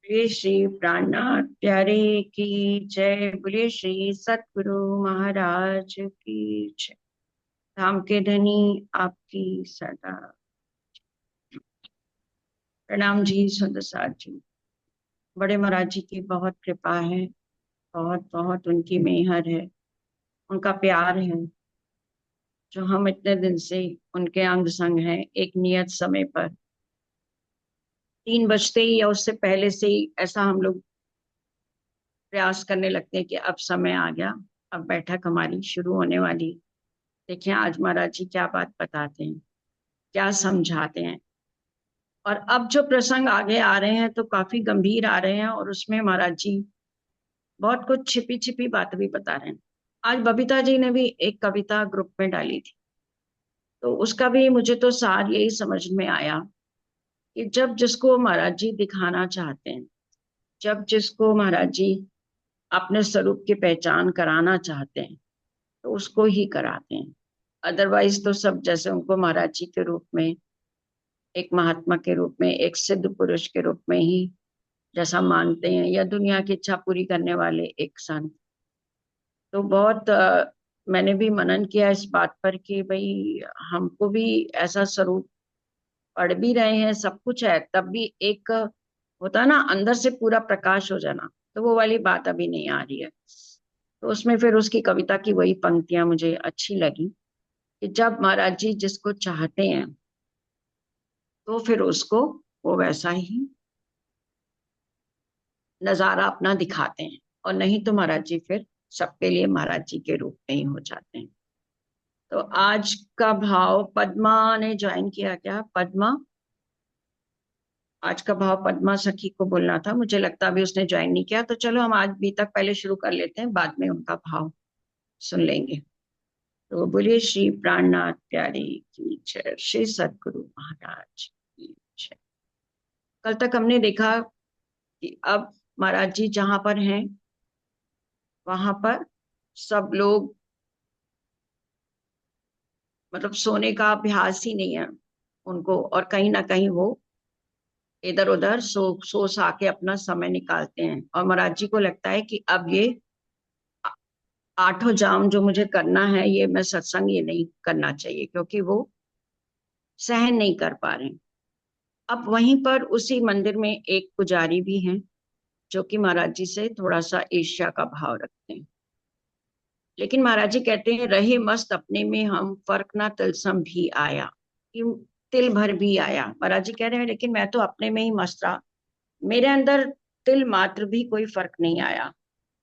बोलिए श्री प्राणनाथ प्यारे की जय। बोलिए श्री सतगुरु महाराज की जय। धाम के धनी आपकी सदा प्रणाम जी। सुंदर जी, बड़े महाराज जी की बहुत कृपा है। बहुत बहुत उनकी मेहर है, उनका प्यार है, जो हम इतने दिन से उनके अंग संग हैं। एक नियत समय पर 3 बजते ही या उससे पहले से ही ऐसा हम लोग प्रयास करने लगते हैं कि अब समय आ गया, अब बैठक हमारी शुरू होने वाली। देखिए आज महाराज जी क्या बात बताते हैं, क्या समझाते हैं। और अब जो प्रसंग आगे आ रहे हैं तो काफी गंभीर आ रहे हैं, और उसमें महाराज जी बहुत कुछ छिपी छिपी बात भी बता रहे हैं। आज बबीता जी ने भी एक कविता ग्रुप में डाली थी, तो उसका भी मुझे तो सार यही समझ में आया कि जब जिसको महाराज जी दिखाना चाहते हैं, जब जिसको महाराज जी अपने स्वरूप की पहचान कराना चाहते हैं, तो उसको ही कराते हैं। अदरवाइज तो सब जैसे उनको महाराज जी के रूप में, एक महात्मा के रूप में, एक सिद्ध पुरुष के रूप में ही जैसा मानते हैं, या दुनिया की इच्छा पूरी करने वाले एक संत। तो बहुत मैंने भी मनन किया इस बात पर कि भाई हमको भी ऐसा स्वरूप, पढ़ भी रहे हैं, सब कुछ है, तब भी एक होता है ना अंदर से पूरा प्रकाश हो जाना, तो वो वाली बात अभी नहीं आ रही है। तो उसमें फिर उसकी कविता की वही पंक्तियां मुझे अच्छी लगी कि जब महाराज जी जिसको चाहते हैं तो फिर उसको वो वैसा ही नजारा अपना दिखाते हैं, और नहीं तो महाराज जी फिर सबके लिए महाराज जी के रूप में ही हो जाते हैं। तो आज का भाव पद्मा ने ज्वाइन किया क्या? पद्मा, आज का भाव पद्मा सखी को बोलना था, मुझे लगता अभी उसने ज्वाइन नहीं किया। तो चलो हम आज बी तक पहले शुरू कर लेते हैं, बाद में उनका भाव सुन लेंगे। तो बोलिए श्री प्राणनाथ प्यारे की जय, श्री सतगुरु महाराज की जय। कल तक हमने देखा कि अब महाराज जी जहां पर हैं वहां पर सब लोग, मतलब सोने का अभ्यास ही नहीं है उनको, और कहीं ना कहीं वो इधर उधर सो सा के अपना समय निकालते हैं। और महाराज जी को लगता है कि अब ये 8 जाम जो मुझे करना है, ये मैं सत्संग ये नहीं करना चाहिए, क्योंकि वो सहन नहीं कर पा रहे हैं। अब वहीं पर उसी मंदिर में एक पुजारी भी हैं जो कि महाराज जी से थोड़ा सा ईर्ष्या का भाव रखते हैं। लेकिन महाराज जी कहते हैं रहे मस्त अपने में हम, फर्क ना तिलसम भी आया, कि तिल भर भी आया। महाराज जी कह रहे हैं लेकिन मैं तो अपने में ही मस्त रहा, मेरे अंदर तिल मात्र भी कोई फर्क नहीं आया।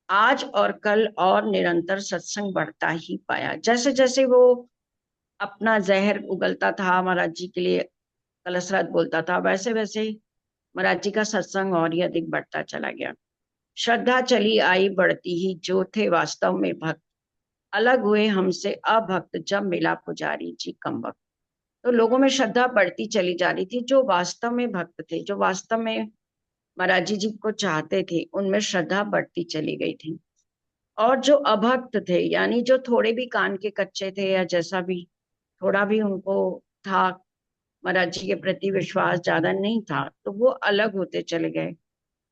आज और कल और निरंतर सत्संग बढ़ता ही पाया। जैसे जैसे वो अपना जहर उगलता था महाराज जी के लिए, कलशरात बोलता था, वैसे वैसे ही महाराज जी का सत्संग और ही अधिक बढ़ता चला गया। श्रद्धा चली आई बढ़ती ही, जो थे वास्तव में भक्त अलग हुए हमसे अभक्त, जब मिला पुजारी जी कम वक्त। तो लोगों में श्रद्धा बढ़ती चली जा रही थी, जो वास्तव में भक्त थे, जो वास्तव में महाराज जी को चाहते थे, उनमें श्रद्धा बढ़ती चली गई थी। और जो अभक्त थे, यानी जो थोड़े भी कान के कच्चे थे, या जैसा भी थोड़ा भी उनको था, महाराज जी के प्रति विश्वास ज्यादा नहीं था, तो वो अलग होते चले गए।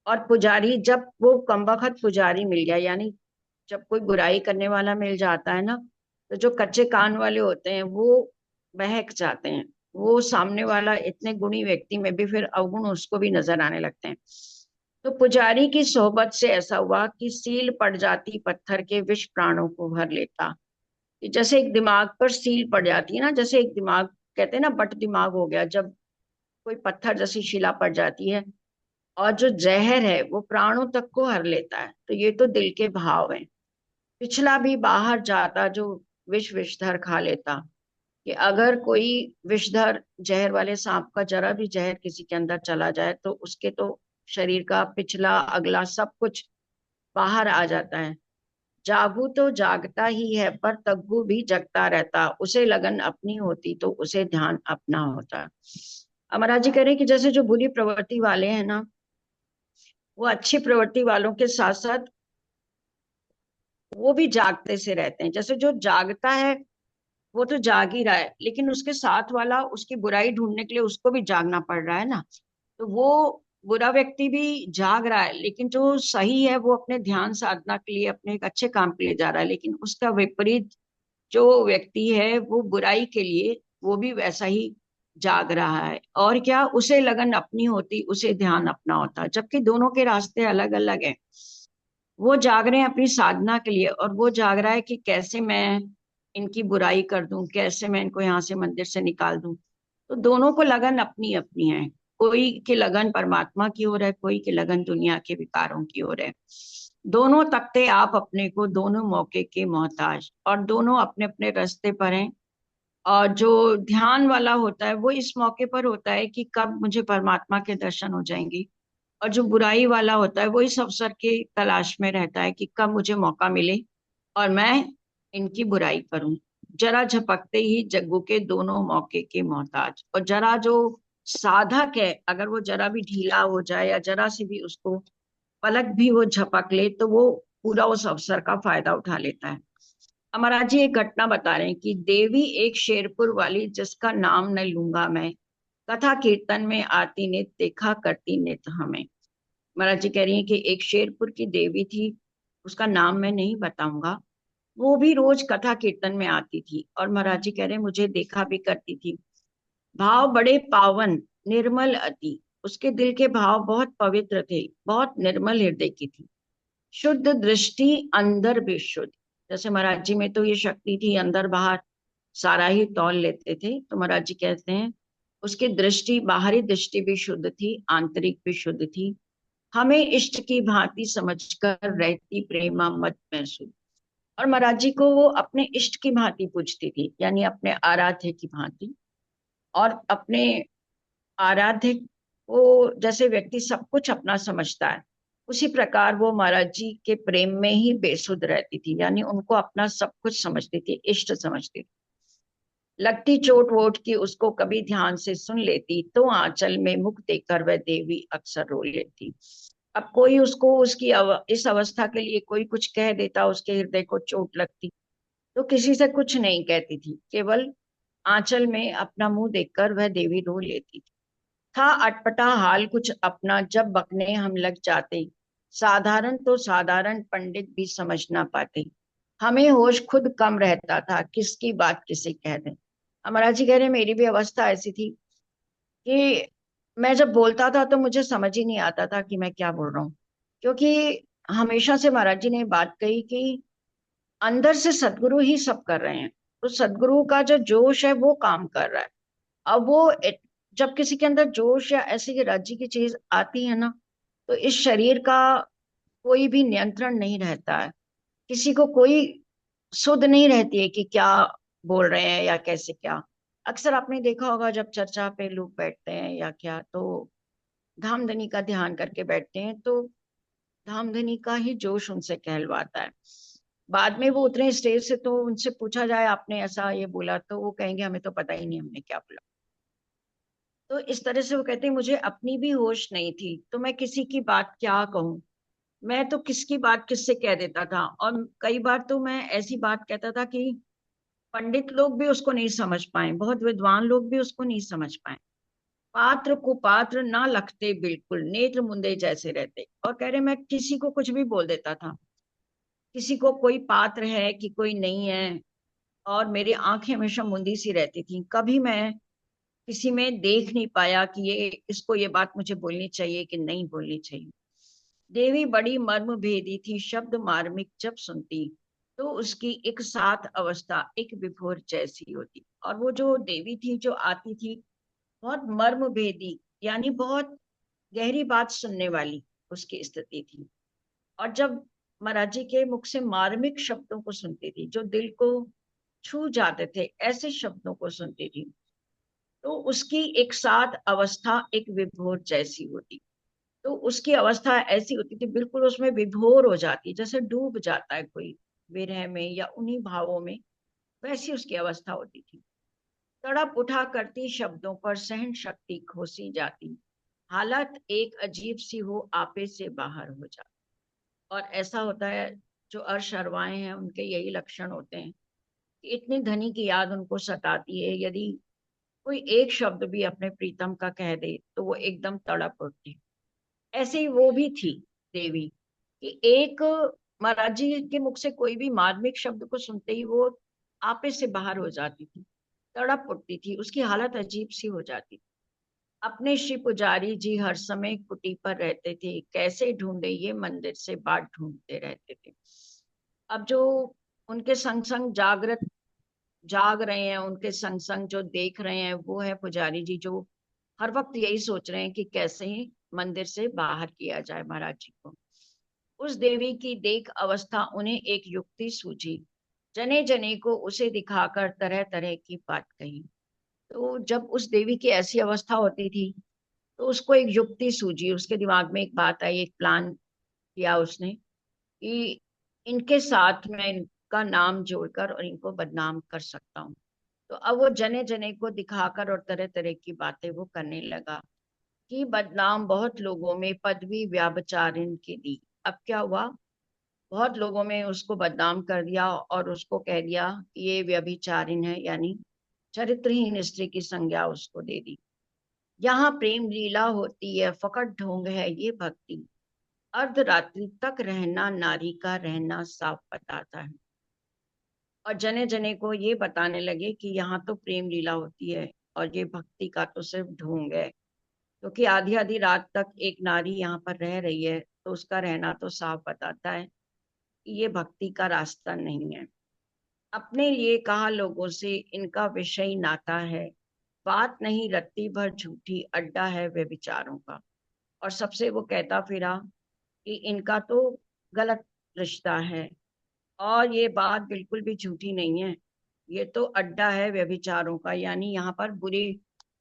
और पुजारी, जब वो कमबख्त पुजारी मिल गया, यानी जब कोई बुराई करने वाला मिल जाता है ना, तो जो कच्चे कान वाले होते हैं वो बहक जाते हैं। वो सामने वाला इतने गुणी व्यक्ति में भी फिर अवगुण उसको भी नजर आने लगते हैं। तो पुजारी की सोहबत से ऐसा हुआ कि सील पड़ जाती पत्थर के, विष प्राणों को भर लेता। कि जैसे एक दिमाग पर सील पड़ जाती है ना, जैसे एक दिमाग, कहते हैं ना बट दिमाग हो गया, जब कोई पत्थर जैसी शिला पड़ जाती है, और जो जहर है वो प्राणों तक को हर लेता है। तो ये तो दिल के भाव हैं। पिछला भी बाहर जाता जो विषधर खा लेता। कि अगर कोई विषधर जहर वाले सांप का जरा भी जहर किसी के अंदर चला जाए, तो उसके तो शरीर का पिछला अगला सब कुछ बाहर आ जाता है। जागू तो जागता ही है, पर तग्गू भी जगता रहता, उसे लगन अपनी होती तो उसे ध्यान अपना होता। अमराज जी कह रहे हैं कि जैसे जो बुरी प्रवृत्ति वाले हैं ना, वो अच्छी प्रवृत्ति वालों के साथ साथ वो भी जागते से रहते हैं। जैसे जो जागता है वो तो जाग ही रहा है, लेकिन उसके साथ वाला उसकी बुराई ढूंढने के लिए उसको भी जागना पड़ रहा है ना। तो वो बुरा व्यक्ति भी जाग रहा है, लेकिन जो सही है वो अपने ध्यान साधना के लिए, अपने एक अच्छे काम के लिए जा रहा है, लेकिन उसका विपरीत जो व्यक्ति है वो बुराई के लिए, वो भी वैसा ही जाग रहा है। और क्या, उसे लगन अपनी होती, उसे ध्यान अपना होता, जबकि दोनों के रास्ते अलग अलग हैं। वो जाग रहे हैं अपनी साधना के लिए, और वो जाग रहा है कि कैसे मैं इनकी बुराई कर दूं, कैसे मैं इनको यहाँ से मंदिर से निकाल दूं। तो दोनों को लगन अपनी अपनी है। कोई की लगन परमात्मा की ओर है, कोई की लगन दुनिया के विकारों की ओर है। दोनों तकते आप अपने को, दोनों मौके के मोहताज, और दोनों अपने अपने रास्ते पर हैं। और जो ध्यान वाला होता है वो इस मौके पर होता है कि कब मुझे परमात्मा के दर्शन हो जाएंगे। और जो बुराई वाला होता है वो इस अवसर के तलाश में रहता है कि कब मुझे मौका मिले और मैं इनकी बुराई करूं। जरा झपकते ही जग्गू के दोनों मौके के मोहताज। और जरा जो साधक है, अगर वो जरा भी ढीला हो जाए या जरा सी भी उसको पलक भी वो झपक ले, तो वो पूरा उस अवसर का फायदा उठा लेता है। अमरा जी एक घटना बता रहे हैं कि देवी एक शेरपुर वाली, जिसका नाम न लूंगा मैं, कथा कीर्तन में आती नित, देखा करती नित हमें। महाराज जी कह रही हैं कि एक शेरपुर की देवी थी, उसका नाम मैं नहीं बताऊंगा। वो भी रोज कथा कीर्तन में आती थी, और महाराज जी कह रहे हैं मुझे देखा भी करती थी। भाव बड़े पावन, निर्मल अति। उसके दिल के भाव बहुत पवित्र थे, बहुत निर्मल हृदय की थी। शुद्ध दृष्टि, अंदर भी शुद्ध। जैसे महाराज जी में तो ये शक्ति थी, अंदर बाहर सारा ही तौल लेते थे, तो महाराज जी कहते हैं उसकी दृष्टि, बाहरी दृष्टि भी शुद्ध थी, आंतरिक भी शुद्ध थी। हमें इष्ट की भांति समझकर रहती प्रेमा मत में शुद्ध। और महाराज जी को वो अपने इष्ट की भांति पूजती थी, यानी अपने आराध्य की भांति। और अपने आराध्य को जैसे व्यक्ति सब कुछ अपना समझता है, उसी प्रकार वो महाराज जी के प्रेम में ही बेसुध रहती थी, यानी उनको अपना सब कुछ समझती थी, इष्ट समझती थी। लगती चोट वोट की उसको कभी ध्यान से सुन लेती, तो आंचल में मुख देकर वह देवी अक्सर रो लेती। अब कोई उसको इस अवस्था के लिए कोई कुछ कह देता, उसके हृदय को चोट लगती, तो किसी से कुछ नहीं कहती थी, केवल आंचल में अपना मुंह देखकर वह देवी रो लेती थी। था अटपटा हाल कुछ अपना, जब बकने हम लग जाते, साधारण तो साधारण पंडित भी समझ ना पाते। हमें होश खुद कम रहता था, किसकी बात किसे कह दें। महाराज जी कह रहे मेरी भी अवस्था ऐसी थी कि मैं जब बोलता था तो मुझे समझ ही नहीं आता था कि मैं क्या बोल रहा हूँ। क्योंकि हमेशा से महाराज जी ने बात कही कि अंदर से सदगुरु ही सब कर रहे हैं, तो सदगुरु का जो जोश है वो काम कर रहा है। अब जब किसी के अंदर जोश या ऐसी राज्य की चीज आती है ना, तो इस शरीर का कोई भी नियंत्रण नहीं रहता है। किसी को कोई सुध नहीं रहती है कि क्या बोल रहे हैं या कैसे क्या। अक्सर आपने देखा होगा जब चर्चा पे लोग बैठते हैं या क्या, तो धामधनी का ध्यान करके बैठते हैं, तो धामधनी का ही जोश उनसे कहलवाता है। बाद में वो उतरे स्टेज से, तो उनसे पूछा जाए आपने ऐसा ये बोला, तो वो कहेंगे हमें तो पता ही नहीं हमने क्या बोला। तो इस तरह से वो कहते हैं मुझे अपनी भी होश नहीं थी, तो मैं किसी की बात क्या कहूँ। मैं तो किसकी बात किससे कह देता था, और कई बार तो मैं ऐसी बात कहता था कि पंडित लोग भी उसको नहीं समझ पाए, बहुत विद्वान लोग भी उसको नहीं समझ पाए। पात्र को पात्र ना लगते, बिल्कुल नेत्र मुंदे जैसे रहते। और कह रहे मैं किसी को कुछ भी बोल देता था, किसी को कोई पात्र है कि कोई नहीं है। और मेरी आंखें हमेशा मुंदी सी रहती थी, कभी मैं किसी में देख नहीं पाया कि ये इसको ये बात मुझे बोलनी चाहिए कि नहीं बोलनी चाहिए। देवी बड़ी मर्म भेदी थी, शब्द मार्मिक जब सुनती, तो उसकी एक साथ अवस्था एक विभोर जैसी होती। और वो जो देवी थी जो आती थी, बहुत मर्म भेदी, यानी बहुत गहरी बात सुनने वाली उसकी स्थिति थी। और जब महाराज जी के मुख से मार्मिक शब्दों को सुनती थी, जो दिल को छू जाते थे, ऐसे शब्दों को सुनती थी, तो उसकी एक साथ अवस्था एक विभोर जैसी होती। तो उसकी अवस्था ऐसी होती थी, बिल्कुल उसमें विभोर हो जाती, जैसे डूब जाता है कोई विरह में या उन्हीं भावों में, वैसी उसकी अवस्था होती थी। तड़प उठा करती शब्दों पर, सहन शक्ति खोसी जाती, हालत एक अजीब सी हो, आपे से बाहर हो जाती। और ऐसा होता है, जो अर्शरवाए हैं उनके यही लक्षण होते हैं कि इतनी धनी की याद उनको सताती है, यदि कोई एक शब्द भी अपने प्रीतम का कह दे तो वो एकदम तड़प उठती। ऐसे ही वो भी थी देवी, कि एक महाराज जी के मुख से कोई भी मार्मिक शब्द को सुनते ही वो आपे से बाहर हो जाती थी, तड़प उठती थी, उसकी हालत अजीब सी हो जाती थी। अपने श्री पुजारी जी हर समय कुटी पर रहते थे, कैसे ढूंढे ये मंदिर से बाट ढूंढते रहते थे। अब जो उनके संग संग जाग रहे हैं, उनके संग संग जो देख रहे हैं, वो है पुजारी जी, जो हर वक्त यही सोच रहे हैं कि कैसे ही मंदिर से बाहर किया जाए महाराज जी को। उस देवी की देख अवस्था उन्हें एक युक्ति सूझी। जने जने को उसे दिखाकर तरह तरह की बात कही। तो जब उस देवी की ऐसी अवस्था होती थी, तो उसको एक युक्ति सूझी, उसके दिमाग में एक बात आई, एक प्लान किया उसने कि इनके साथ मैं इनका नाम जोड़कर और इनको बदनाम कर सकता हूँ। तो अब वो जने जने को दिखाकर और तरह तरह की बातें वो करने लगा कि बदनाम बहुत लोगों में पदवी व्याभिचारिणी की दी। अब क्या हुआ, बहुत लोगों में उसको बदनाम कर दिया और उसको कह दिया कि ये व्यभिचारिण है, यानी चरित्रहीन स्त्री की संज्ञा उसको दे दी। यहाँ प्रेम लीला होती है, फकट ढोंग है ये भक्ति, अर्धरात्रि तक रहना नारी का रहना साफ बताता है। और जने जने को ये बताने लगे कि यहाँ तो प्रेम लीला होती है और ये भक्ति का तो सिर्फ ढोंग है, क्योंकि आधी आधी रात तक एक नारी यहाँ पर रह रही है, तो उसका रहना तो साफ बताता है कि ये भक्ति का रास्ता नहीं है। अपने लिए कहा लोगों से इनका विषय नाता है, बात नहीं रत्ती भर झूठी, अड्डा है वे विचारों का। और सबसे वो कहता फिरा कि इनका तो गलत रिश्ता है, और ये बात बिल्कुल भी झूठी नहीं है, ये तो अड्डा है व्यभिचारों का, यानी यहाँ पर बुरे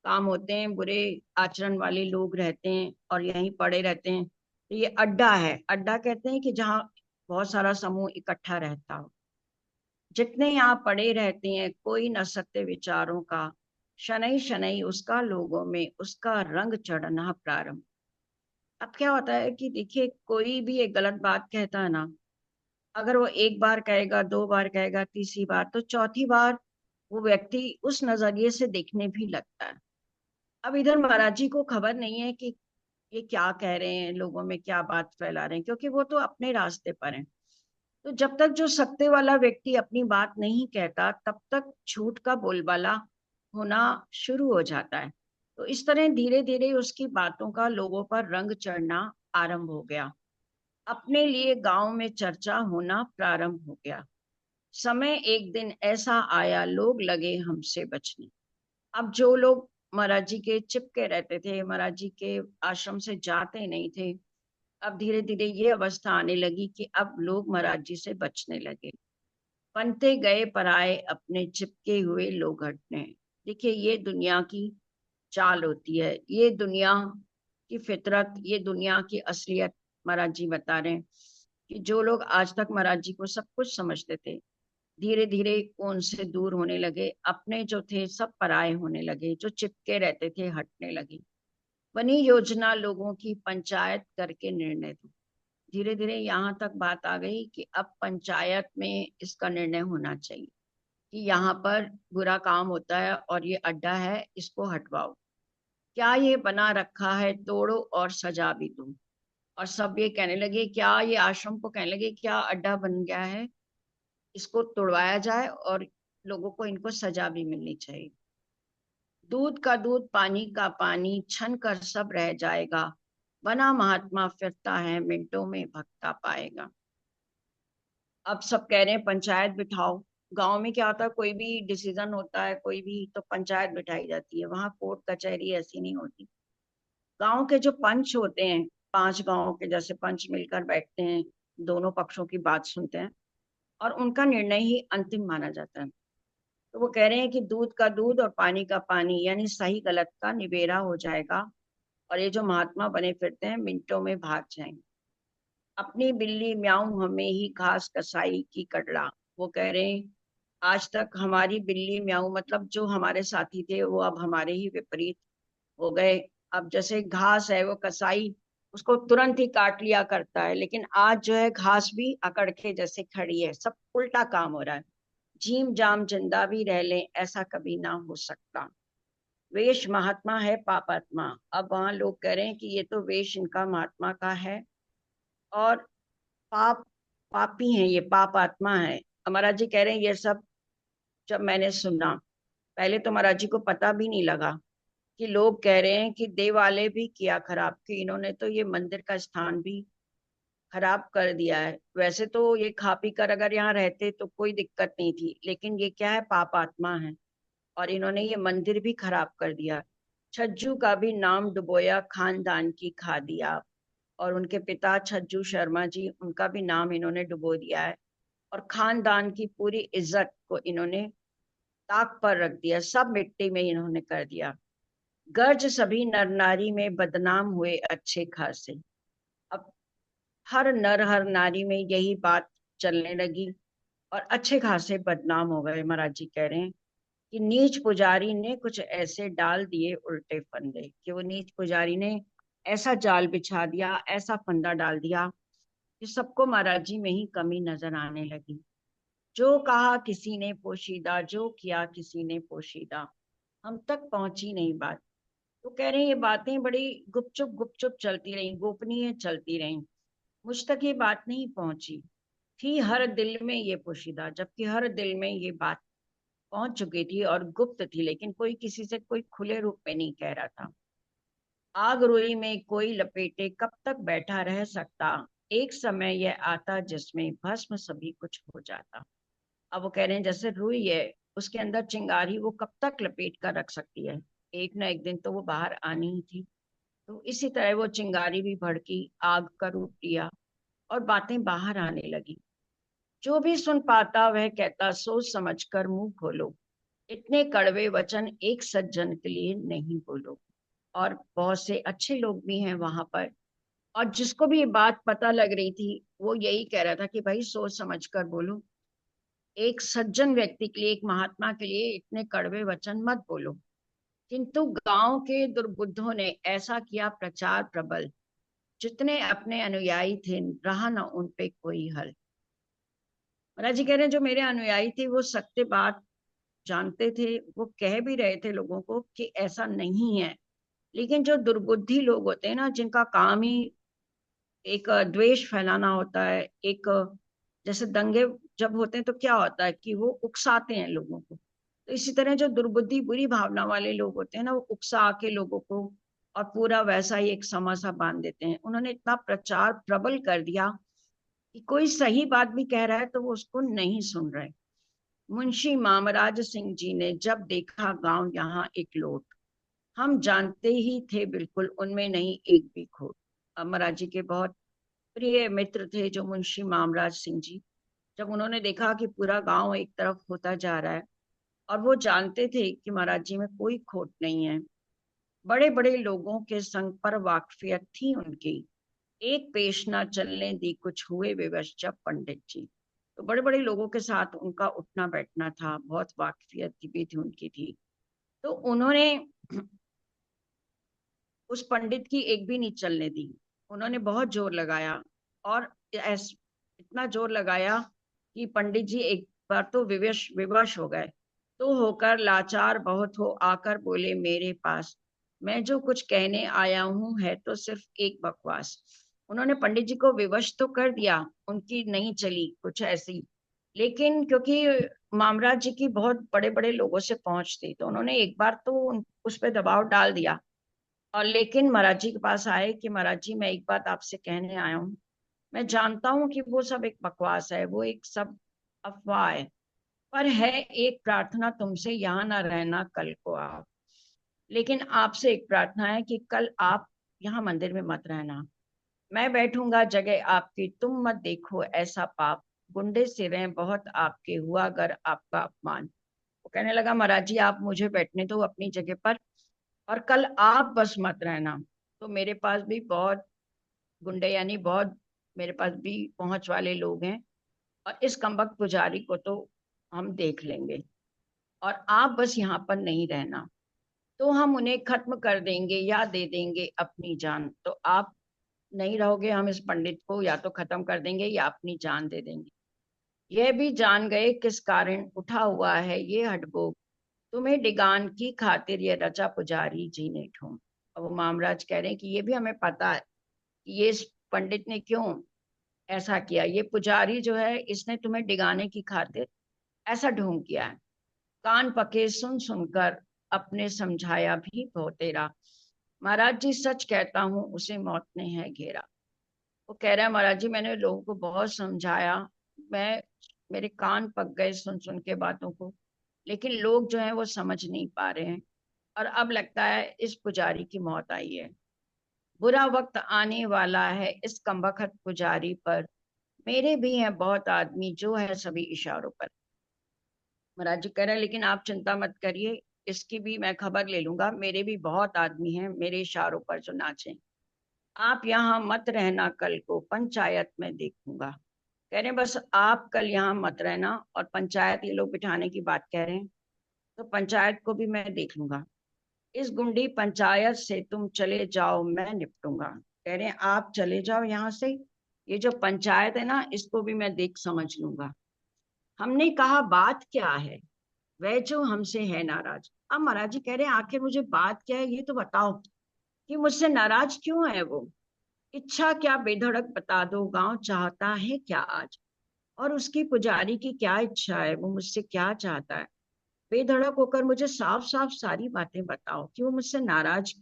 काम होते हैं, बुरे आचरण वाले लोग रहते हैं और यहीं पड़े रहते हैं। तो ये अड्डा है, अड्डा कहते हैं कि जहाँ बहुत सारा समूह इकट्ठा रहता हो। जितने यहाँ पड़े रहते हैं कोई न सत्य विचारों का, शनै शनै उसका लोगों में उसका रंग चढ़ना प्रारंभ। अब क्या होता है कि देखिए, कोई भी एक गलत बात कहता है ना, अगर वो एक बार कहेगा, दो बार कहेगा, तीसरी बार, तो चौथी बार वो व्यक्ति उस नजरिए से देखने भी लगता है। अब इधर महाराज जी को खबर नहीं है कि ये क्या कह रहे हैं, लोगों में क्या बात फैला रहे हैं, क्योंकि वो तो अपने रास्ते पर हैं। तो जब तक जो सत्य वाला व्यक्ति अपनी बात नहीं कहता, तब तक झूठ का बोलबाला होना शुरू हो जाता है। तो इस तरह धीरे धीरे उसकी बातों का लोगों पर रंग चढ़ना आरंभ हो गया। अपने लिए गांव में चर्चा होना प्रारंभ हो गया। समय एक दिन ऐसा आया, लोग लगे हमसे बचने। अब जो लोग महाराज जी के चिपके रहते थे, महाराज जी के आश्रम से जाते नहीं थे, अब धीरे धीरे ये अवस्था आने लगी कि अब लोग महाराज जी से बचने लगे। बनते गए पराए, अपने चिपके हुए लोग हटने। देखिए, ये दुनिया की चाल होती है, ये दुनिया की फितरत, ये दुनिया की असलियत। महाराज जी बता रहे हैं कि जो लोग आज तक महाराज जी को सब कुछ समझते थे, धीरे धीरे उनसे दूर होने लगे, अपने जो थे सब पराये होने लगे, जो चिपके रहते थे हटने लगे। बनी योजना लोगों की, पंचायत करके निर्णय दो। धीरे धीरे यहाँ तक बात आ गई कि अब पंचायत में इसका निर्णय होना चाहिए कि यहाँ पर बुरा काम होता है और ये अड्डा है, इसको हटवाओ। क्या ये बना रखा है, तोड़ो और सजा भी दो। और सब ये कहने लगे, क्या ये आश्रम को कहने लगे, क्या अड्डा बन गया है, इसको तोड़वाया जाए और लोगों को इनको सजा भी मिलनी चाहिए। दूध का दूध, पानी का पानी, छन कर सब रह जाएगा, बना महात्मा फिरता है, मिनटों में भक्ता पाएगा। अब सब कह रहे हैं पंचायत बिठाओ। गांव में क्या होता है, कोई भी डिसीजन होता है, कोई भी, तो पंचायत बिठाई जाती है, वहां कोर्ट कचहरी ऐसी नहीं होती। गांव के जो पंच होते हैं, 5 गांव के जैसे पंच मिलकर बैठते हैं, दोनों पक्षों की बात सुनते हैं और उनका निर्णय ही अंतिम माना जाता है। तो वो कह रहे हैं कि दूध का दूध और पानी का पानी, यानी सही गलत का निबेरा हो जाएगा और ये जो महात्मा बने फिरते हैं मिनटों में भाग जाएंगे। अपनी बिल्ली म्याऊं हमें ही घास कसाई की कटड़ा। वो कह रहे हैं आज तक हमारी बिल्ली म्याऊं, मतलब जो हमारे साथी थे वो अब हमारे ही विपरीत हो गए। अब जैसे घास है वो कसाई उसको तुरंत ही काट लिया करता है, लेकिन आज जो है घास भी अकड़ के जैसे खड़ी है, सब उल्टा काम हो रहा है। झीम जाम जिंदा भी रह लें, ऐसा कभी ना हो सकता। वेश महात्मा है पापात्मा। अब वहां लोग कह रहे हैं कि ये तो वेश इनका महात्मा का है, और पाप पापी हैं, ये पाप आत्मा है। महाराज जी कह रहे हैं ये सब जब मैंने सुना, पहले तो महाराज जी को पता भी नहीं लगा कि लोग कह रहे हैं कि देवालय भी किया खराब, कि इन्होंने तो ये मंदिर का स्थान भी खराब कर दिया है। वैसे तो ये खा पी कर अगर यहाँ रहते तो कोई दिक्कत नहीं थी, लेकिन ये क्या है, पाप आत्मा है, और इन्होंने ये मंदिर भी खराब कर दिया। छज्जू का भी नाम डुबोया, खानदान की खा दिया। और उनके पिता छज्जू शर्मा जी, उनका भी नाम इन्होंने डुबो दिया है, और खानदान की पूरी इज्जत को इन्होंने ताक पर रख दिया, सब मिट्टी में इन्होंने कर दिया। गर्ज सभी नर नारी में बदनाम हुए अच्छे खासे। अब हर नर हर नारी में यही बात चलने लगी, और अच्छे खासे बदनाम हो गए। महाराज जी कह रहे हैं कि नीच पुजारी ने कुछ ऐसे डाल दिए उल्टे फंदे, कि वो नीच पुजारी ने ऐसा जाल बिछा दिया, ऐसा फंदा डाल दिया कि सबको महाराज जी में ही कमी नजर आने लगी। जो कहा किसी ने पोशीदा, जो किया किसी ने पोशीदा, हम तक पहुंची नहीं बात। तो कह रहे हैं ये बातें बड़ी गुपचुप गुपचुप चलती रही, गोपनीय चलती रही, मुझ तक ये बात नहीं पहुंची। थी हर दिल में ये पोशीदा, जबकि हर दिल में ये बात पहुंच चुकी थी और गुप्त थी, लेकिन कोई किसी से कोई खुले रूप में नहीं कह रहा था। आग रुई में कोई लपेटे कब तक बैठा रह सकता, एक समय यह आता जिसमें भस्म सभी कुछ हो जाता। अब वो कह रहे हैं जैसे रुई है, उसके अंदर चिंगारी वो कब तक लपेट कर रख सकती है, एक ना एक दिन तो वो बाहर आनी ही थी। तो इसी तरह वो चिंगारी भी भड़की, आग का रूप लिया, और बातें बाहर आने लगी। जो भी सुन पाता वह कहता, सोच समझ कर मुंह खोलो, इतने कड़वे वचन एक सज्जन के लिए नहीं बोलो। और बहुत से अच्छे लोग भी हैं वहां पर, और जिसको भी ये बात पता लग रही थी वो यही कह रहा था कि भाई सोच समझ कर बोलो, एक सज्जन व्यक्ति के लिए, एक महात्मा के लिए इतने कड़वे वचन मत बोलो। किंतु गांव के दुर्बुद्धों ने ऐसा किया प्रचार प्रबल, जितने अपने अनुयायी थे रहा न उन पे कोई हल। महाराज जी कह रहे हैं जो मेरे अनुयायी थे वो सत्य बात जानते थे, वो कह भी रहे थे लोगों को कि ऐसा नहीं है। लेकिन जो दुर्बुद्धि लोग होते हैं ना, जिनका काम ही एक द्वेष फैलाना होता है, एक जैसे दंगे जब होते हैं तो क्या होता है कि वो उकसाते हैं लोगों को, तो इसी तरह जो दुर्बुद्धि बुरी भावना वाले लोग होते हैं ना, वो उकसा के लोगों को और पूरा वैसा ही एक समासा बांध देते हैं। उन्होंने इतना प्रचार प्रबल कर दिया कि कोई सही बात भी कह रहा है तो वो उसको नहीं सुन रहे। मुंशी मामराज सिंह जी ने जब देखा गांव यहाँ एक लोट, हम जानते ही थे बिल्कुल उनमें नहीं एक भी खोट। महाराज जी के बहुत प्रिय मित्र थे जो मुंशी मामराज सिंह जी, जब उन्होंने देखा कि पूरा गांव एक तरफ होता जा रहा है, और वो जानते थे कि महाराज जी में कोई खोट नहीं है, बड़े बड़े लोगों के संग पर वाकफियत थी उनकी, एक पेश ना चलने दी कुछ हुए विवश जब पंडित जी। तो बड़े बड़े लोगों के साथ उनका उठना बैठना था, बहुत वाकफियत भी थी उनकी थी। तो उन्होंने उस पंडित की एक भी नहीं चलने दी। उन्होंने बहुत जोर लगाया, और इतना जोर लगाया कि पंडित जी एक बार तो विवश विवश हो गए। तो होकर लाचार बहुत हो आकर बोले मेरे पास, मैं जो कुछ कहने आया हूं है तो सिर्फ एक बकवास। उन्होंने पंडित जी को विवश तो कर दिया, उनकी नहीं चली कुछ ऐसी, लेकिन क्योंकि मामराज जी की बहुत बड़े बड़े लोगों से पहुंच थी, तो उन्होंने एक बार तो उस पर दबाव डाल दिया। और लेकिन महाराज जी के पास आए कि महाराज जी मैं एक बात आपसे कहने आया हूँ, मैं जानता हूँ कि वो सब एक बकवास है, वो एक सब अफवाह है, पर है एक प्रार्थना तुमसे, यहाँ ना रहना कल को आप। लेकिन आपसे एक प्रार्थना है कि कल आप यहाँ मंदिर में मत रहना, मैं बैठूंगा जगह आपकी, तुम मत देखो ऐसा पाप, गुंडे से रहे बहुत आपके हुआ अगर आपका अपमान। वो कहने लगा महाराज जी आप मुझे बैठने दो अपनी जगह पर, और कल आप बस मत रहना। तो मेरे पास भी बहुत गुंडे, यानी बहुत मेरे पास भी पहुंच वाले लोग हैं, और इस कमबख्त पुजारी को तो हम देख लेंगे, और आप बस यहाँ पर नहीं रहना, तो हम उन्हें खत्म कर देंगे या दे देंगे अपनी जान। तो आप नहीं रहोगे, हम इस पंडित को या तो खत्म कर देंगे या अपनी जान दे देंगे। यह भी जान गए किस कारण उठा हुआ है ये हडबोग, तुम्हें डिगान की खातिर ये रचा पुजारी जी ने ठूम। अब वो मामराज कह रहे हैं कि ये भी हमें पता है कि ये इस पंडित ने क्यों ऐसा किया। ये पुजारी जो है इसने तुम्हें डिगाने की खातिर ऐसा ढोंग किया है। कान पके सुन सुनकर अपने समझाया भी बहुत तेरा। महाराज जी सच कहता हूँ उसे मौत ने है घेरा। वो कह रहा है महाराज जी मैंने लोगों को बहुत समझाया, मैं मेरे कान पक गए सुन सुन के बातों को, लेकिन लोग जो है वो समझ नहीं पा रहे हैं। और अब लगता है इस पुजारी की मौत आई है। बुरा वक्त आने वाला है इस कमबख्त पुजारी पर। मेरे भी हैं बहुत आदमी जो है सभी इशारों पर। महाराज जी कह रहे हैं लेकिन आप चिंता मत करिए, इसकी भी मैं खबर ले लूंगा। मेरे भी बहुत आदमी हैं मेरे इशारों पर जो नाचें। आप यहाँ मत रहना, कल को पंचायत में देखूंगा। कह रहे हैं बस आप कल यहाँ मत रहना, और पंचायत ये लोग बिठाने की बात कह रहे हैं, तो पंचायत को भी मैं देख लूंगा। इस गुंडी पंचायत से तुम चले जाओ, मैं निपटूंगा। कह रहे हैं आप चले जाओ यहाँ से, ये जो पंचायत है ना इसको भी मैं देख समझ लूंगा। हमने कहा बात क्या है, वह जो हमसे है नाराज। अब महाराज जी कह रहे हैं आखिर मुझे बात क्या है ये तो बताओ, कि मुझसे नाराज क्यों है वो। इच्छा क्या बेधड़क बता दो, गांव चाहता है क्या आज। और उसकी पुजारी की क्या इच्छा है, वो मुझसे क्या चाहता है। बेधड़क होकर मुझे साफ साफ सारी बातें बताओ कि वो मुझसे नाराज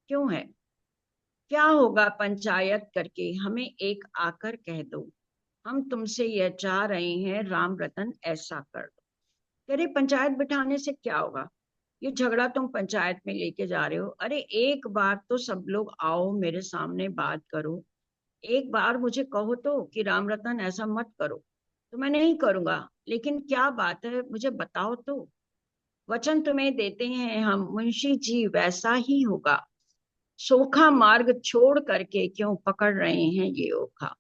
क्यों है। क्या होगा पंचायत करके हमें एक आकर कह दो, हम तुमसे यह चाह रहे हैं राम रतन ऐसा कर दो। कह रहे पंचायत बिठाने से क्या होगा, ये झगड़ा तुम पंचायत में लेके जा रहे हो। अरे एक बार तो सब लोग आओ मेरे सामने बात करो, एक बार मुझे कहो तो कि राम रतन ऐसा मत करो, तो मैं नहीं करूंगा। लेकिन क्या बात है मुझे बताओ तो। वचन तुम्हें देते हैं हम मुंशी जी वैसा ही होगा, सोखा मार्ग छोड़ करके क्यों पकड़ रहे हैं ये ओखा।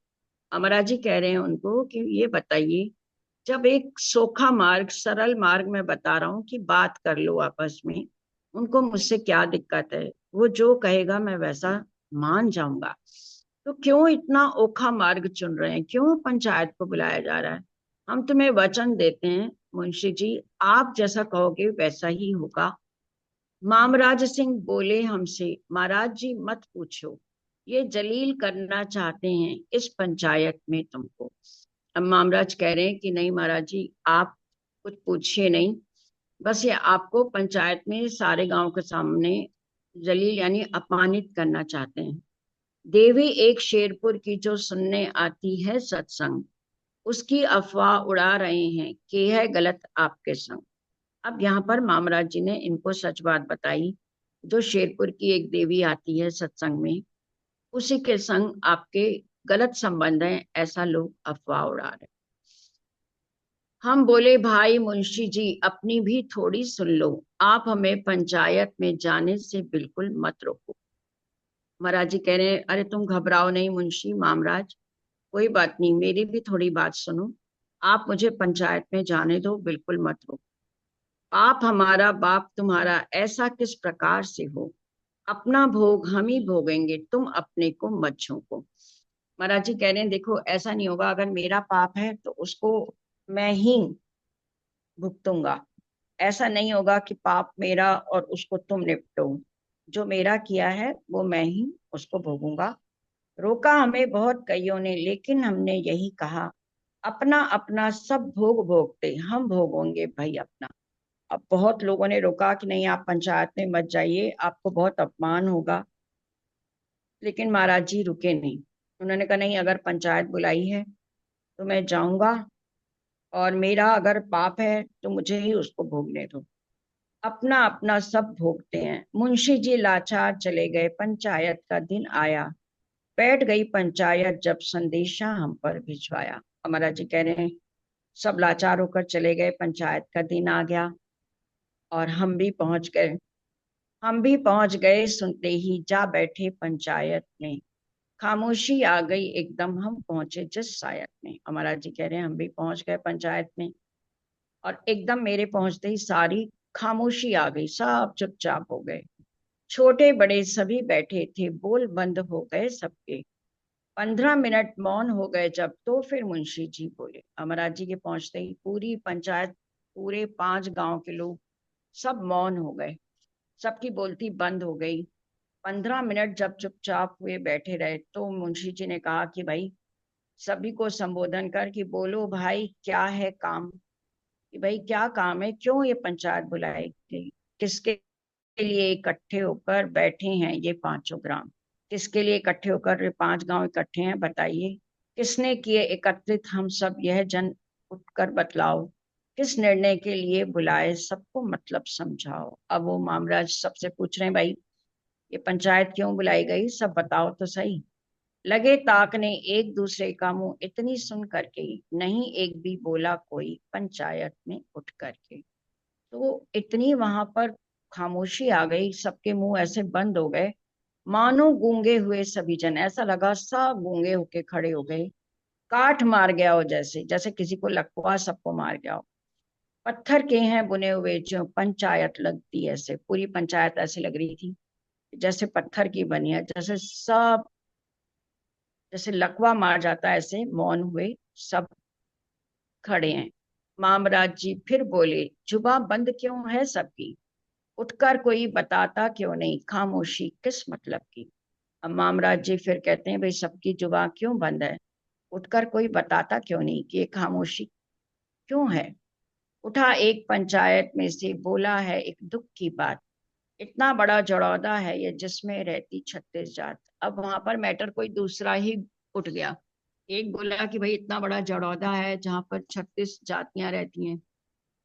अमरा जी कह रहे हैं उनको कि ये बताइए, जब एक सोखा मार्ग सरल मार्ग में बता रहा हूँ कि बात कर लो आपस में, उनको मुझसे क्या दिक्कत है, वो जो कहेगा मैं वैसा मान जाऊंगा। तो क्यों इतना ओखा मार्ग चुन रहे हैं, क्यों पंचायत को बुलाया जा रहा है। हम तुम्हें वचन देते हैं मुंशी जी, आप जैसा कहोगे वैसा ही होगा। मामराज सिंह बोले हमसे, महाराज जी मत पूछो, ये जलील करना चाहते हैं इस पंचायत में तुमको। अब मामराज कह रहे हैं कि नहीं महाराज जी आप कुछ पूछिए नहीं, बस ये आपको पंचायत में सारे गांव के सामने जलील यानी अपमानित करना चाहते हैं। देवी एक शेरपुर की जो सुनने आती है सत्संग, उसकी अफवाह उड़ा रहे हैं कि है गलत आपके संग। अब यहाँ पर मामराज जी ने इनको सच बात बताई, जो शेरपुर की एक देवी आती है सत्संग में, उसी के संग आपके गलत संबंध है, ऐसा लोग अफवाह उड़ा रहे। हम बोले भाई मुंशी जी अपनी भी थोड़ी सुन लो, आप हमें पंचायत में जाने से बिल्कुल मत रोको। महाराज जी कह रहे हैं अरे तुम घबराओ नहीं मुंशी मामराज, कोई बात नहीं, मेरी भी थोड़ी बात सुनो। आप मुझे पंचायत में जाने दो, बिल्कुल मत रोको। आप हमारा बाप तुम्हारा ऐसा किस प्रकार से हो, अपना भोग हम ही भोगेंगे, तुम अपने को मत झोंको। महाराज जी कह रहे हैं देखो ऐसा नहीं होगा, अगर मेरा पाप है तो उसको मैं ही भुगतूंगा। ऐसा नहीं होगा कि पाप मेरा और उसको तुम निपटो, जो मेरा किया है वो मैं ही उसको भोगूंगा। रोका हमें बहुत कईयों ने, लेकिन हमने यही कहा अपना अपना सब भोग भोगते हम भोगोगे भाई अपना। अब बहुत लोगों ने रोका कि नहीं आप पंचायत में मत जाइए, आपको बहुत अपमान होगा, लेकिन महाराज जी रुके नहीं। उन्होंने कहा नहीं अगर पंचायत बुलाई है तो मैं जाऊंगा, और मेरा अगर पाप है तो मुझे ही उसको भोगने दो। अपना अपना सब भोगते हैं। मुंशी जी लाचार चले गए, पंचायत का दिन आया। बैठ गई पंचायत जब संदेशा हम पर भिजवाया। हमारा जी कह रहे हैं सब लाचार होकर चले गए, पंचायत का दिन आ गया और हम भी पहुंच गए। हम भी पहुंच गए, सुनते ही जा बैठे पंचायत में। खामोशी आ गई एकदम, हम पहुंचे जिस सायत में। हमारा जी कह रहे हैं हम भी पहुंच गए पंचायत में, और एकदम मेरे पहुंचते ही सारी खामोशी आ गई, सब चुपचाप हो गए। छोटे बड़े सभी बैठे थे, बोल बंद हो गए सबके। 15 मिनट मौन हो गए जब, तो फिर मुंशी जी बोले। अमराज जी के पहुंचते ही पूरी पंचायत, पूरे 5 गांव के लोग सब मौन हो गए, सबकी बोलती बंद हो गई। 15 मिनट जब चुपचाप हुए बैठे रहे तो मुंशी जी ने कहा कि भाई सभी को संबोधन कर कि बोलो भाई क्या है काम, कि भाई क्या काम है, क्यों ये पंचायत बुलाई गई, किसके लिए इकट्ठे होकर बैठे हैं ये पांचों ग्राम, किसके लिए इकट्ठे होकर ये 5 गांव इकट्ठे हैं, बताइए किसने किए एकत्रित हम सब यह जन, उठकर बतलाओ, किस निर्णय के लिए बुलाए, सबको मतलब समझाओ। अब वो मामराज सबसे पूछ रहे हैं भाई ये पंचायत क्यों बुलाई गई, सब बताओ तो सही। लगे ताकने एक दूसरे का मुंह, इतनी सुन करके नहीं एक भी बोला कोई पंचायत में उठ करके। तो इतनी वहां पर खामोशी आ गई, सबके मुंह ऐसे बंद हो गए, मानो गूंगे हुए सभी जन, ऐसा लगा सब गूंगे होके खड़े हो गए, काठ मार गया हो, जैसे जैसे किसी को लकवा सबको मार गया हो। पत्थर के हैं बुने हुए जो पंचायत लगती, ऐसे पूरी पंचायत ऐसे लग रही थी जैसे पत्थर की बनी है, जैसे सब जैसे लकवा मार जाता है, ऐसे मौन हुए सब खड़े हैं। मामराज जी फिर बोले, जुबान बंद क्यों है सबकी, उठकर कोई बताता क्यों नहीं, खामोशी किस मतलब की। अब मामराज जी फिर कहते हैं भाई सबकी जुबान क्यों बंद है, उठकर कोई बताता क्यों नहीं कि ये खामोशी क्यों है। उठा एक पंचायत में से बोला है एक दुख की बात, इतना बड़ा जड़ौदा है ये जिसमें रहती 36 जात। अब वहां पर मैटर कोई दूसरा ही उठ गया। एक बोला कि भाई इतना बड़ा जड़ौदा है जहां पर 36 जातियां रहती हैं,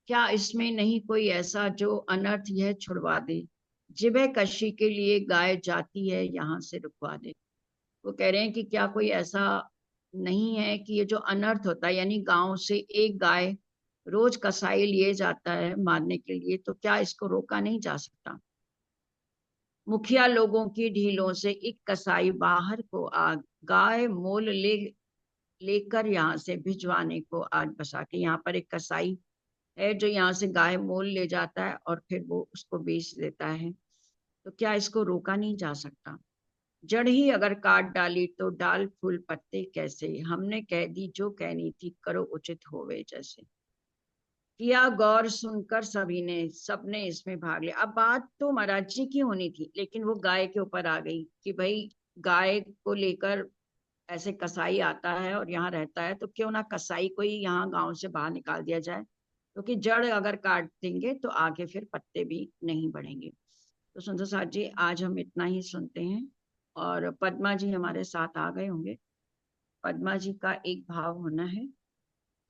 क्या इसमें नहीं कोई ऐसा जो अनर्थ यह छुड़वा दे, जिबे कशी के लिए गाय जाती है यहाँ से रुकवा दे। वो कह रहे हैं कि क्या कोई ऐसा नहीं है कि ये जो अनर्थ होता है, यानी गांव से एक गाय रोज कसाई लिए जाता है मारने के लिए, तो क्या इसको रोका नहीं जा सकता। मुखिया लोगों की ढीलों से एक कसाई बाहर को आग, गाय मोल लेकर यहाँ से भिजवाने को आज बसा के, यहाँ पर एक कसाई है जो यहाँ से गाय मोल ले जाता है और फिर वो उसको बेच देता है, तो क्या इसको रोका नहीं जा सकता। जड़ ही अगर काट डाली तो डाल फूल पत्ते कैसे, हमने कह दी जो कहनी थी करो उचित होवे जैसे। किया गौर सुनकर सभी ने, सबने इसमें भाग लिया। अब बात तो महाराज जी की होनी थी लेकिन वो गाय के ऊपर आ गई कि भाई गाय को लेकर ऐसे कसाई आता है और यहाँ रहता है, तो क्यों ना कसाई को ही यहाँ गांव से बाहर निकाल दिया जाए, क्योंकि जड़ अगर काट देंगे तो आगे फिर पत्ते भी नहीं बढ़ेंगे। तो सुंदर साथ जी आज हम इतना ही सुनते हैं, और पद्मा जी हमारे साथ आ गए होंगे। पद्मा जी का एक भाव होना है,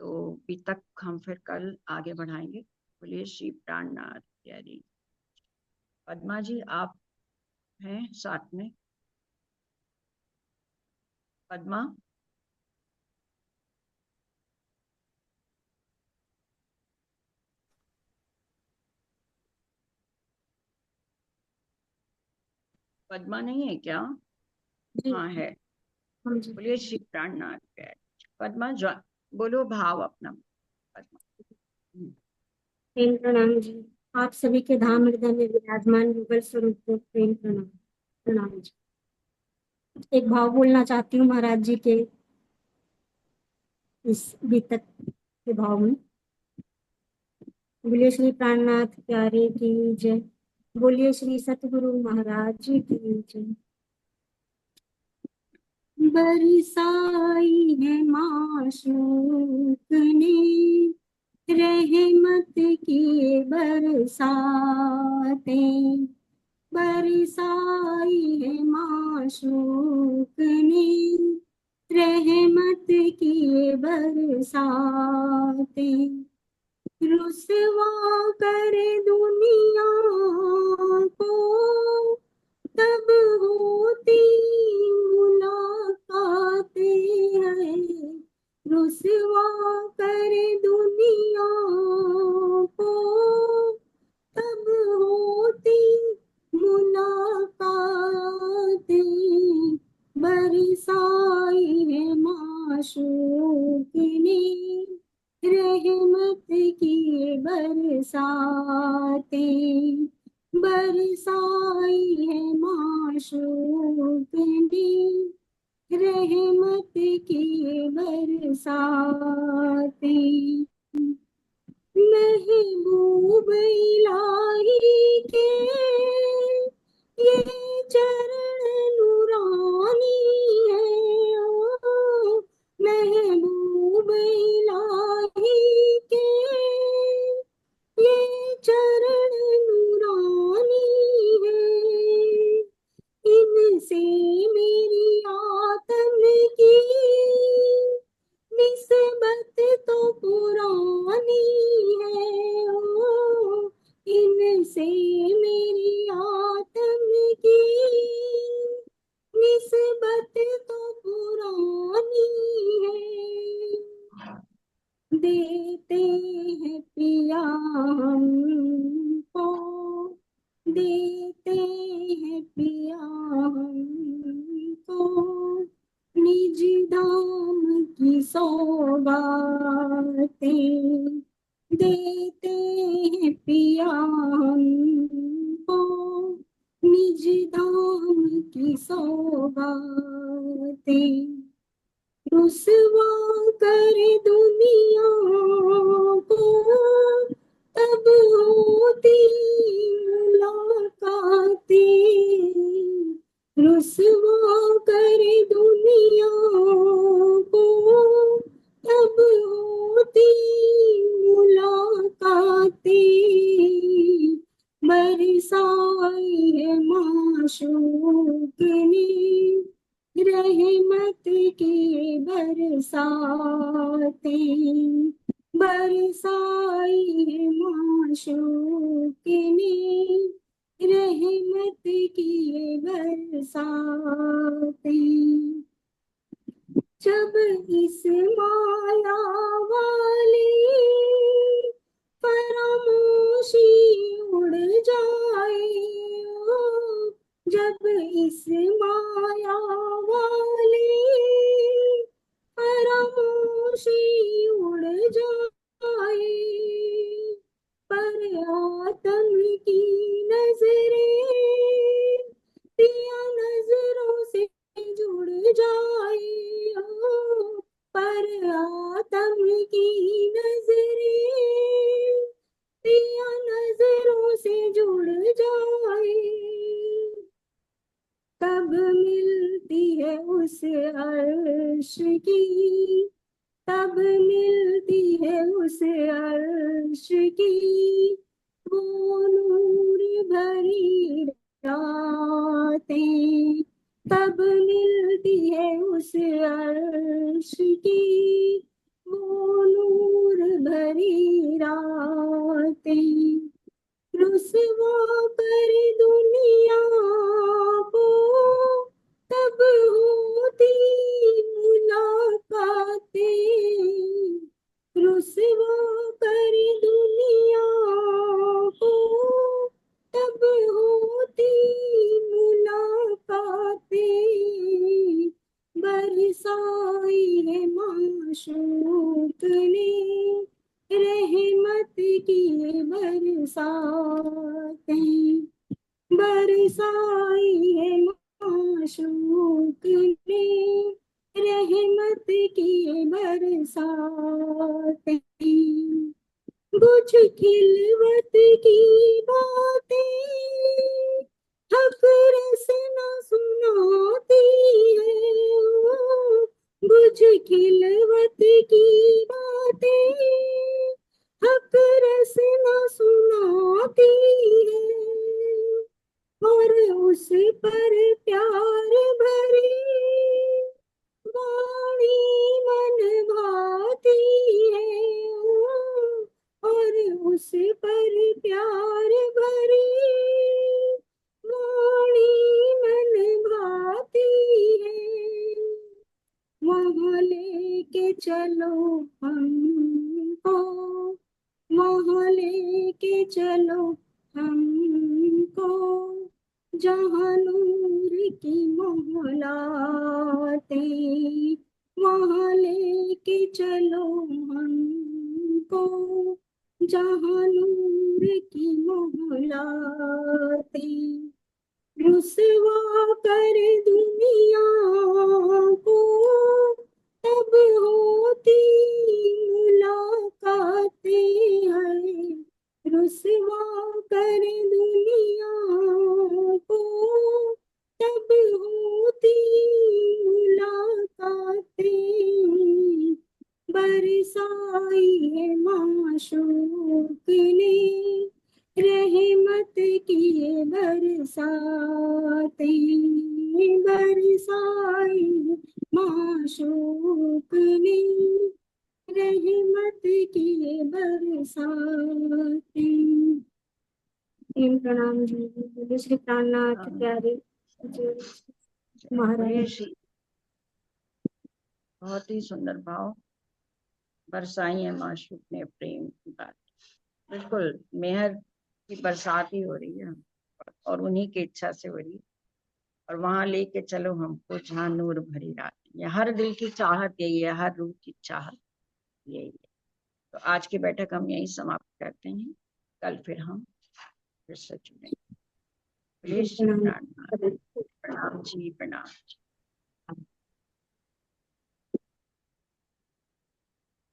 तो अभी तक हम फिर कल आगे बढ़ाएंगे। बोलिए श्री प्राणनाथ प्यारी। पद्मा जी आप हैं साथ में? पद्मा, पद्मा नहीं है क्या? जी। हाँ है। हाँ जी। बोलिए श्री प्राणनाथ प्यारी। पद्मा बोलो भाव अपना। पद्मा। हम्म, प्रेम प्रणाम जी। आप सभी के हम्म। धाम हृदय में विराजमान युगल स्वरूप को प्रेम प्रणाम। प्रणाम जी। एक भाव बोलना चाहती हूँ महाराज जी के इस बीतक के भाव में। बोलिए श्री प्राणनाथ प्यारे की जय। बोलिए श्री सतगुरु महाराज जी की जय। बरसाई है माशूक ने रहमत की बरसातें, बरसाई है माशूक ने रहमत की बरसातें, रुसवा करे दुनिया को तब होती मुलाकातें हैं, रुसवा करे दुनिया को तब होती मुलाकातें, बरसाई है माशूक ने रहमत की बरसातें, बरसाई है माशूक ने रहमत की बरसातें, महबूब इलाही हमको देते हैं पिया हमको निज धाम की सौगातें देते हैं पिया हमको निज धाम की सौगातें रुसवा कर दुनिया को तब होती मुलाकातें रुसवा कर दुनिया को तब होती मुलाकातें बरसाई है माशूक ने रहमत की बरसाते बरसाई है माशूक ने रहमत की बरसाते जब इस माया वाली फरामोशी उड़ जाए जब इस माया वाली फरामोशी उड़ जाए पर आतम की नजरें पिया नजरों से जुड़ जाए पर आतम की नजरें पिया नजरों से जुड़ जाए तब मिलती है उस अर्श की तब मिलती है उस अर्श की वो नूर भरी रातें तब मिलती है उस अर्श की वो नूर भरी रातें रुसवा कर दुनिया को तब होती मुलाकातें रुसवा कर दुनिया को तब होती मुलाकातें बरसाई है माशूक ने रहमत की बरसातें बरसाई है माशूक ने रहमत की बरसातें कुछ खिलवत की बातें हक रस न सुनाती है कुछ खिलवत की बातें हक रस न सुनाती है और उस पर प्यार भरी वाणी मन भाती है और उस पर प्यार भरी वाणी मन भाती है वहाँ लेके चलो हमको वहाँ लेके चलो हमको जहाँ नूर की मोहलातें वहाँ लेके चलो हमको जहाँ नूर की मोहलातें रुसवा कर दुनिया को तब होती मुलाकातें हैं रुसवा कर दुनिया को तब होती मुलाकातें बरसाई है माशूक ने रहमत की बरसातें बरसाई माशूक ने रहमत की बरसातें प्रणाम जी बोले श्री प्राणनाथ प्यारे जी महाराज श्री बहुत ही सुंदर भाव बरसाई है माशूक ने प्रेम की बात बिल्कुल मेहर की बरसात ही हो रही है, और उन्हीं की इच्छा से हो रही है। और वहां लेके चलो हमको जहाँ नूर भरी रात, ये हर दिल की चाहत यही है, हर रूह की चाहत यही है। तो आज की बैठक हम यही समाप्त करते हैं, कल फिर हम फिर से जुड़ेंगे। जी, प्लीज प्रणाम। प्रणाम। प्रणाम जी, प्रणाम।